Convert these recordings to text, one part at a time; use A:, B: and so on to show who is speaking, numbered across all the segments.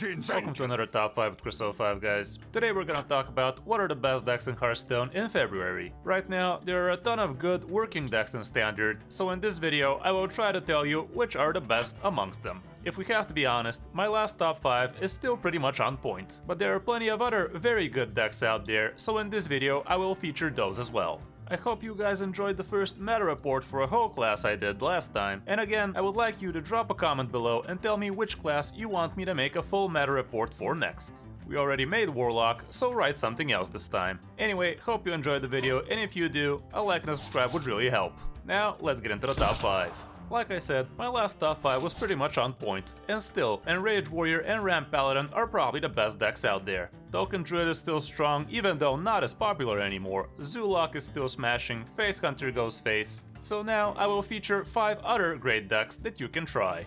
A: Welcome to another Top 5 with Kris 05, guys. Today we're gonna talk about what are the best decks in Hearthstone in February. Right now, there are a ton of good working decks in Standard, so in this video I will try to tell you which are the best amongst them. If we have to be honest, my last top 5 is still pretty much on point, but there are plenty of other very good decks out there, so in this video I will feature those as well. I hope you guys enjoyed the first meta report for a whole class I did last time, and again, I would like you to drop a comment below and tell me which class you want me to make a full meta report for next. We already made Warlock, so write something else this time. Anyway, hope you enjoyed the video, and if you do, a like and a subscribe would really help. Now, let's get into the top 5. Like I said, my last top 5 was pretty much on point, and still, Enraged Warrior and Ramp Paladin are probably the best decks out there. Token Druid is still strong, even though not as popular anymore, Zoolock is still smashing, Face Hunter goes face, so now I will feature 5 other great decks that you can try.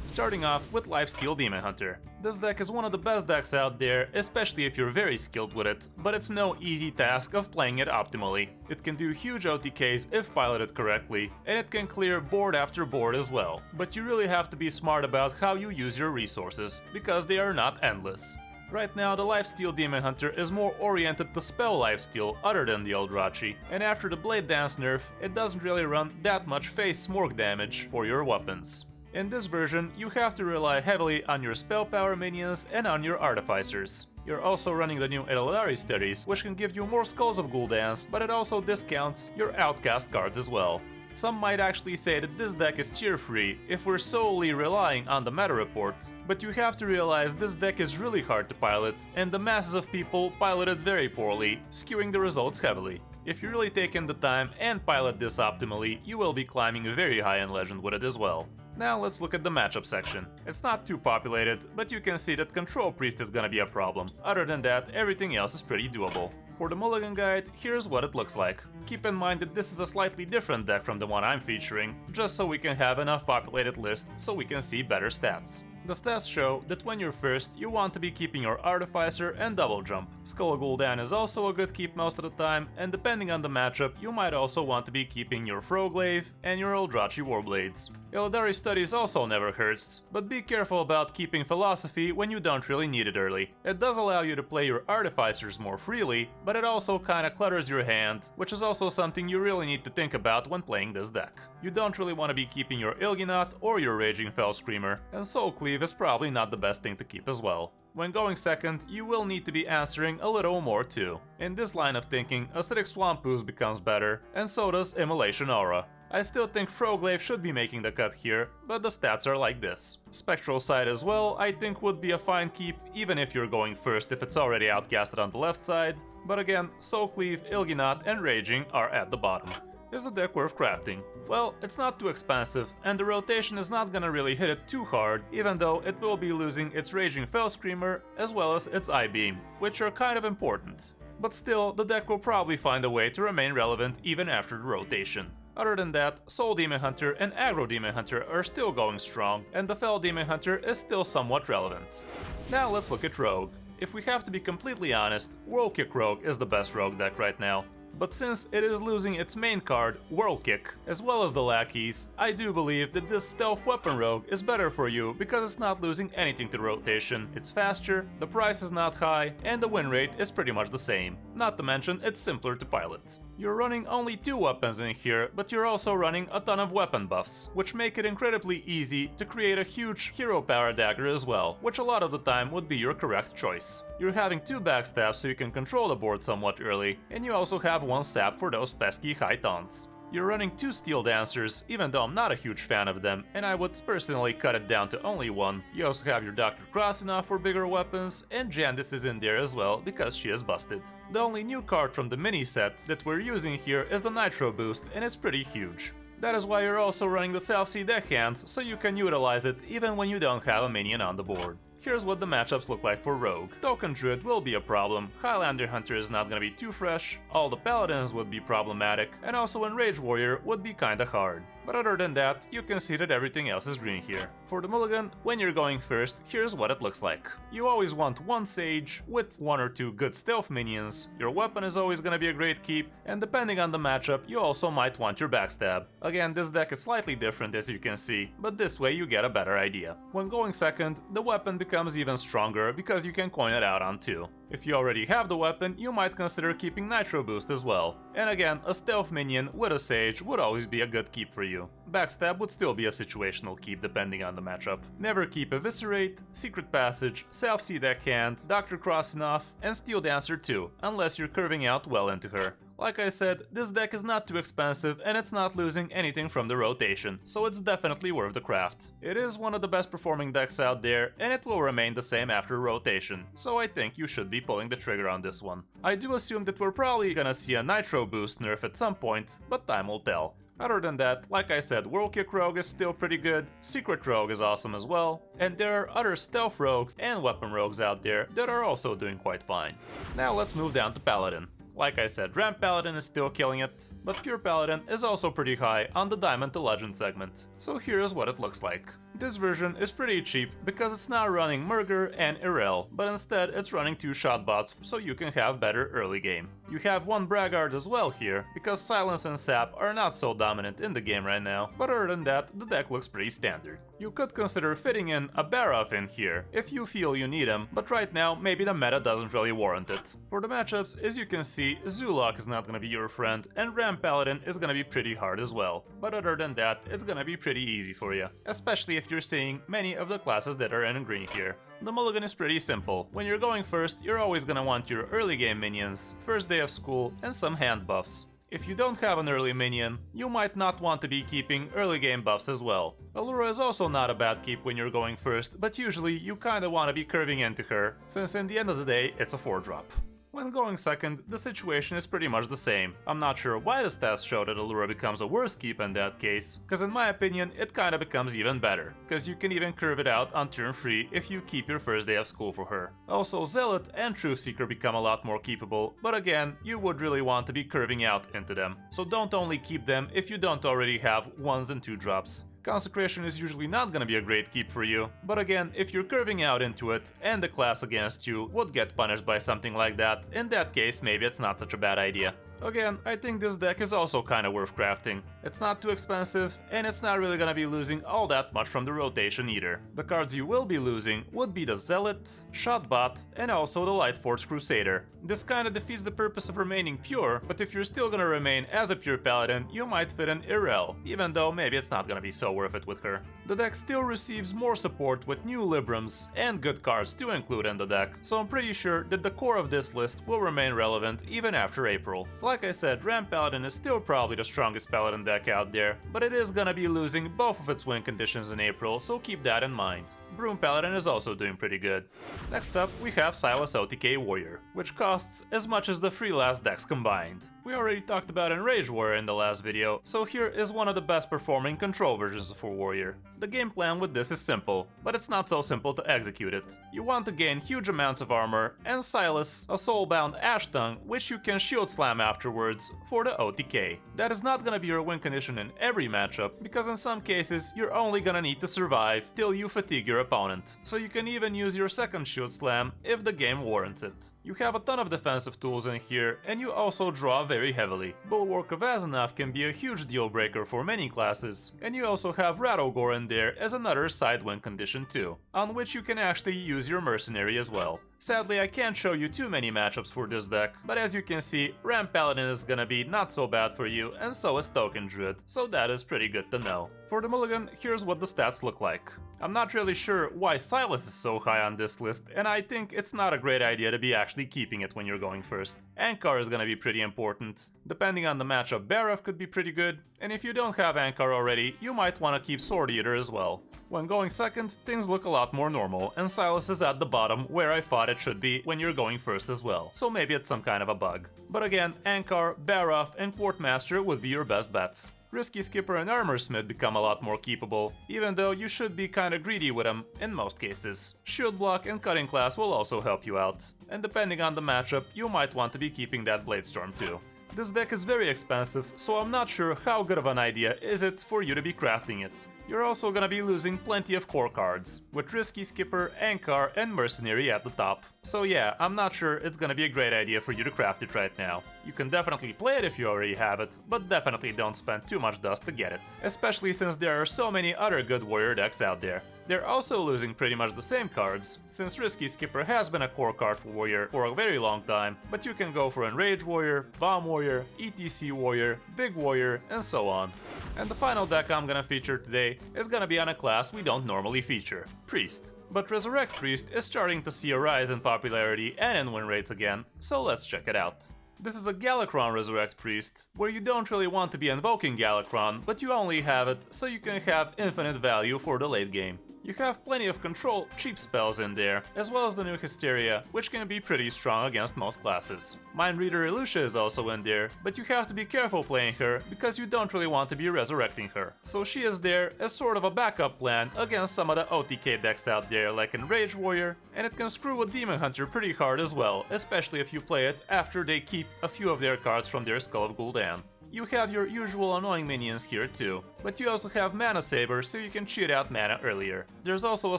A: Starting off with Lifesteal Demon Hunter. This deck is one of the best decks out there, especially if you're very skilled with it, but it's no easy task of playing it optimally. It can do huge OTKs if piloted correctly, and it can clear board after board as well. But you really have to be smart about how you use your resources, because they are not endless. Right now, the Lifesteal Demon Hunter is more oriented to spell lifesteal other than the Eldrazi, and after the Blade Dance nerf, it doesn't really run that much face smorg damage for your weapons. In this version, you have to rely heavily on your spell power minions and on your artificers. You're also running the new Eldari studies, which can give you more Skulls of Gul'dans, but it also discounts your outcast cards as well. Some might actually say that this deck is tier free if we're solely relying on the meta report, but you have to realize this deck is really hard to pilot, and the masses of people pilot it very poorly, skewing the results heavily. If you really take in the time and pilot this optimally, you will be climbing very high in Legend with it as well. Now let's look at the matchup section. It's not too populated, but you can see that Control Priest is gonna be a problem. Other than that, everything else is pretty doable. For the Mulligan guide, here's what it looks like. Keep in mind that this is a slightly different deck from the one I'm featuring, just so we can have enough populated list so we can see better stats. The stats show that when you're first, you want to be keeping your Artificer and Double Jump. Skull of Gul'dan is also a good keep most of the time, and depending on the matchup, you might also want to be keeping your Froglaive and your Eldrazi Warblades. Eldari Studies also never hurts, but be careful about keeping Philosophy when you don't really need it early. It does allow you to play your Artificers more freely, but it also kinda clutters your hand, which is also something you really need to think about when playing this deck. You don't really want to be keeping your Il'gynoth or your Raging Fell Screamer, and Soul Cleave is probably not the best thing to keep as well. When going second, you will need to be answering a little more too. In this line of thinking, Acidic Swamp Ooze becomes better, and so does Immolation Aura. I still think Froglaive should be making the cut here, but the stats are like this. Spectral Sight as well, I think would be a fine keep, even if you're going first if it's already outcasted on the left side, but again, Soul Cleave, Il'gynoth and Raging are at the bottom. Is the deck worth crafting? Well, it's not too expensive, and the rotation is not gonna really hit it too hard, even though it will be losing its Raging Fell Screamer as well as its I-Beam, which are kind of important. But still, the deck will probably find a way to remain relevant even after the rotation. Other than that, Soul Demon Hunter and Aggro Demon Hunter are still going strong, and the Fell Demon Hunter is still somewhat relevant. Now let's look at Rogue. If we have to be completely honest, World Kick Rogue is the best Rogue deck right now. But since it is losing its main card, World Kick, as well as the lackeys, I do believe that this Stealth Weapon Rogue is better for you because it's not losing anything to rotation, it's faster, the price is not high, and the win rate is pretty much the same. Not to mention, it's simpler to pilot. You're running only 2 weapons in here, but you're also running a ton of weapon buffs, which make it incredibly easy to create a huge hero power dagger as well, which a lot of the time would be your correct choice. You're having 2 backstabs so you can control the board somewhat early, and you also have 1 sap for those pesky high taunts. You're running 2 Steel Dancers, even though I'm not a huge fan of them, and I would personally cut it down to only 1. You also have your Dr. Krasina for bigger weapons, and Jandice is in there as well because she is busted. The only new card from the mini set that we're using here is the Nitro Boost, and it's pretty huge. That is why you're also running the Southsea Deckhands, so you can utilize it even when you don't have a minion on the board. Here's what the matchups look like for Rogue. Token Druid will be a problem, Highlander Hunter is not gonna be too fresh, all the Paladins would be problematic, and also Enraged Warrior would be kinda hard. But other than that, you can see that everything else is green here. For the mulligan, when you're going first, here's what it looks like. You always want one sage with 1 or 2 good stealth minions, your weapon is always gonna be a great keep, and depending on the matchup, you also might want your backstab. Again, this deck is slightly different as you can see, but this way you get a better idea. When going second, the weapon becomes even stronger because you can coin it out on 2. If you already have the weapon, you might consider keeping Nitro Boost as well. And again, a stealth minion with a sage would always be a good keep for you. Backstab would still be a situational keep depending on the matchup. Never keep Eviscerate, Secret Passage, Self-See Deckhand, Dr. Crossinoff, and Steel Dancer too, unless you're curving out well into her. Like I said, this deck is not too expensive and it's not losing anything from the rotation, so it's definitely worth the craft. It is one of the best performing decks out there and it will remain the same after rotation, so I think you should be pulling the trigger on this one. I do assume that we're probably gonna see a Nitro Boost nerf at some point, but time will tell. Other than that, like I said, World Kick Rogue is still pretty good, Secret Rogue is awesome as well, and there are other Stealth Rogues and Weapon Rogues out there that are also doing quite fine. Now let's move down to Paladin. Like I said, Ramp Paladin is still killing it, but Pure Paladin is also pretty high on the Diamond to Legend segment. So here's what it looks like. This version is pretty cheap because it's not running Murger and Irel, but instead it's running 2 shot bots so you can have better early game. You have 1 Braggart as well here, because Silence and Sap are not so dominant in the game right now, but other than that, the deck looks pretty standard. You could consider fitting in a Barroth in here, if you feel you need him, but right now maybe the meta doesn't really warrant it. For the matchups, as you can see, Zulok is not gonna be your friend, and Ram Paladin is gonna be pretty hard as well. But other than that, it's gonna be pretty easy for you, especially if you're seeing many of the classes that are in green here. The mulligan is pretty simple. When you're going first, you're always gonna want your early game minions, first day of school, and some hand buffs. If you don't have an early minion, you might not want to be keeping early game buffs as well. Allura is also not a bad keep when you're going first, but usually you kinda wanna be curving into her, since in the end of the day, it's a 4-drop. When going second, the situation is pretty much the same. I'm not sure why the stats show that Allura becomes a worse keep in that case, cause in my opinion it kinda becomes even better, cause you can even curve it out on turn 3 if you keep your first day of school for her. Also Zealot and Truthseeker become a lot more keepable, but again, you would really want to be curving out into them. So don't only keep them if you don't already have 1s and 2 drops. Consecration is usually not gonna be a great keep for you, but again, if you're curving out into it and the class against you would get punished by something like that, in that case maybe it's not such a bad idea. Again, I think this deck is also kinda worth crafting. It's not too expensive, and it's not really gonna be losing all that much from the rotation either. The cards you will be losing would be the Zealot, Shotbot, and also the Lightforged Crusader. This kinda defeats the purpose of remaining pure, but if you're still gonna remain as a pure paladin, you might fit in Irel, even though maybe it's not gonna be so worth it with her. The deck still receives more support with new Librams and good cards to include in the deck, so I'm pretty sure that the core of this list will remain relevant even after April. Like I said, Ram Paladin is still probably the strongest Paladin deck out there, but it is gonna be losing both of its win conditions in April, so keep that in mind. Broom Paladin is also doing pretty good. Next up, we have Silas OTK Warrior, which costs as much as the 3 last decks combined. We already talked about Enrage Warrior in the last video, so here is one of the best performing control versions for Warrior. The game plan with this is simple, but it's not so simple to execute it. You want to gain huge amounts of armor, and Silas, a soulbound Ash Tongue, which you can shield slam afterwards for the OTK. That is not gonna be your win condition in every matchup, because in some cases you're only gonna need to survive till you fatigue your opponent, so you can even use your second shield slam if the game warrants it. You have a ton of defensive tools in here, and you also draw very heavily. Bulwark of Azenath can be a huge deal breaker for many classes, and you also have Rattlegore in there as another side win condition too, on which you can actually use your mercenary as well. Sadly, I can't show you too many matchups for this deck, but as you can see, Ram Paladin is gonna be not so bad for you, and so is Token Druid, so that is pretty good to know. For the mulligan, here's what the stats look like. I'm not really sure why Silas is so high on this list, and I think it's not a great idea to be actually keeping it when you're going first. Ankar is gonna be pretty important. Depending on the matchup, Barroth could be pretty good, and if you don't have Ankar already, you might want to keep Sword Eater as well. When going second, things look a lot more normal, and Silas is at the bottom where I thought it should be when you're going first as well, so maybe it's some kind of a bug. But again, Ankar, Barroth, and Quartmaster would be your best bets. Risky Skipper and Armorsmith become a lot more keepable, even though you should be kinda greedy with them in most cases. Shield Block and Cutting Class will also help you out, and depending on the matchup, you might want to be keeping that Bladestorm too. This deck is very expensive, so I'm not sure how good of an idea is it for you to be crafting it. You're also gonna be losing plenty of core cards, with Risky Skipper, Ankar, and Mercenary at the top. So yeah, I'm not sure it's gonna be a great idea for you to craft it right now. You can definitely play it if you already have it, but definitely don't spend too much dust to get it. Especially since there are so many other good warrior decks out there. They're also losing pretty much the same cards, since Risky Skipper has been a core card for warrior for a very long time, but you can go for Enrage Warrior, Bomb Warrior, ETC Warrior, Big Warrior, and so on. And the final deck I'm gonna feature today is gonna be on a class we don't normally feature, Priest. But Resurrect Priest is starting to see a rise in popularity and in win rates again, so let's check it out. This is a Galakrond Resurrect Priest, where you don't really want to be invoking Galakrond, but you only have it so you can have infinite value for the late game. You have plenty of control, cheap spells in there, as well as the new Hysteria, which can be pretty strong against most classes. Mind Reader Elucia is also in there, but you have to be careful playing her, because you don't really want to be resurrecting her. So she is there as sort of a backup plan against some of the OTK decks out there like Enrage Warrior, and it can screw a Demon Hunter pretty hard as well, especially if you play it after they keep a few of their cards from their Skull of Gul'dan. You have your usual annoying minions here too, but you also have Mana Saber so you can cheat out mana earlier. There's also a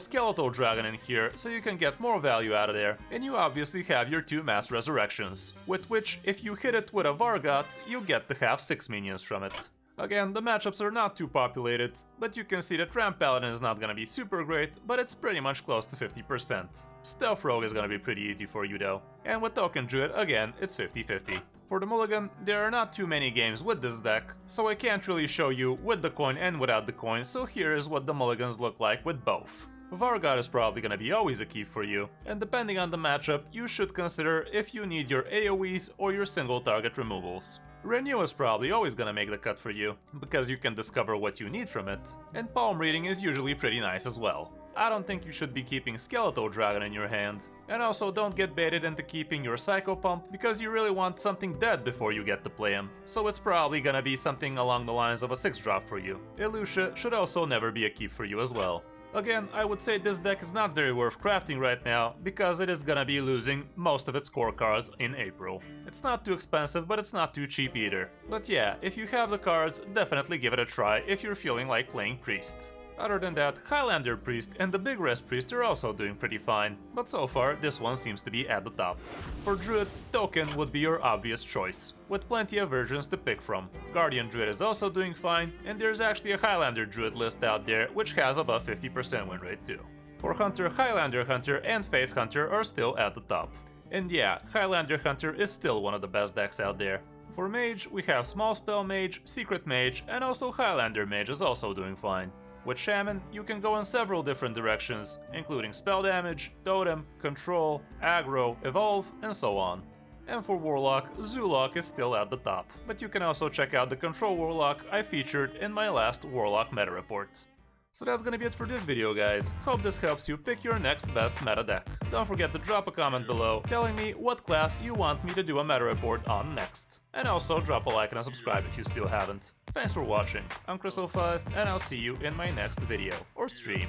A: Skeletal Dragon in here so you can get more value out of there, and you obviously have your 2 Mass Resurrections, with which if you hit it with a Vargot, you get to have 6 minions from it. Again, the matchups are not too populated, but you can see that Ramp Paladin is not gonna be super great, but it's pretty much close to 50%. Stealth Rogue is gonna be pretty easy for you though. And with Token Druid, again, it's 50-50. For the mulligan, there are not too many games with this deck, so I can't really show you with the coin and without the coin, so here is what the mulligans look like with both. Vargot is probably gonna be always a keep for you, and depending on the matchup, you should consider if you need your AoEs or your single target removals. Renew is probably always gonna make the cut for you, because you can discover what you need from it, and palm reading is usually pretty nice as well. I don't think you should be keeping Skeletal Dragon in your hand. And also don't get baited into keeping your Psycho Pump, because you really want something dead before you get to play him. So it's probably gonna be something along the lines of a 6-drop for you. Elucia should also never be a keep for you as well. Again, I would say this deck is not very worth crafting right now, because it is gonna be losing most of its core cards in April. It's not too expensive, but it's not too cheap either. But yeah, if you have the cards, definitely give it a try if you're feeling like playing Priest. Other than that, Highlander Priest and the Big Res Priest are also doing pretty fine, but so far this one seems to be at the top. For Druid, Token would be your obvious choice, with plenty of versions to pick from. Guardian Druid is also doing fine, and there's actually a Highlander Druid list out there which has above 50% win rate too. For Hunter, Highlander Hunter and Face Hunter are still at the top. And yeah, Highlander Hunter is still one of the best decks out there. For Mage, we have Small Spell Mage, Secret Mage, and also Highlander Mage is also doing fine. With Shaman, you can go in several different directions, including spell damage, totem, control, aggro, evolve, and so on. And for Warlock, Zoolock is still at the top, but you can also check out the Control Warlock I featured in my last Warlock meta report. So that's gonna be it for this video, guys. Hope this helps you pick your next best meta deck. Don't forget to drop a comment below telling me what class you want me to do a meta report on next. And also drop a like and a subscribe if you still haven't. Thanks for watching, I'm Kris05, and I'll see you in my next video or stream.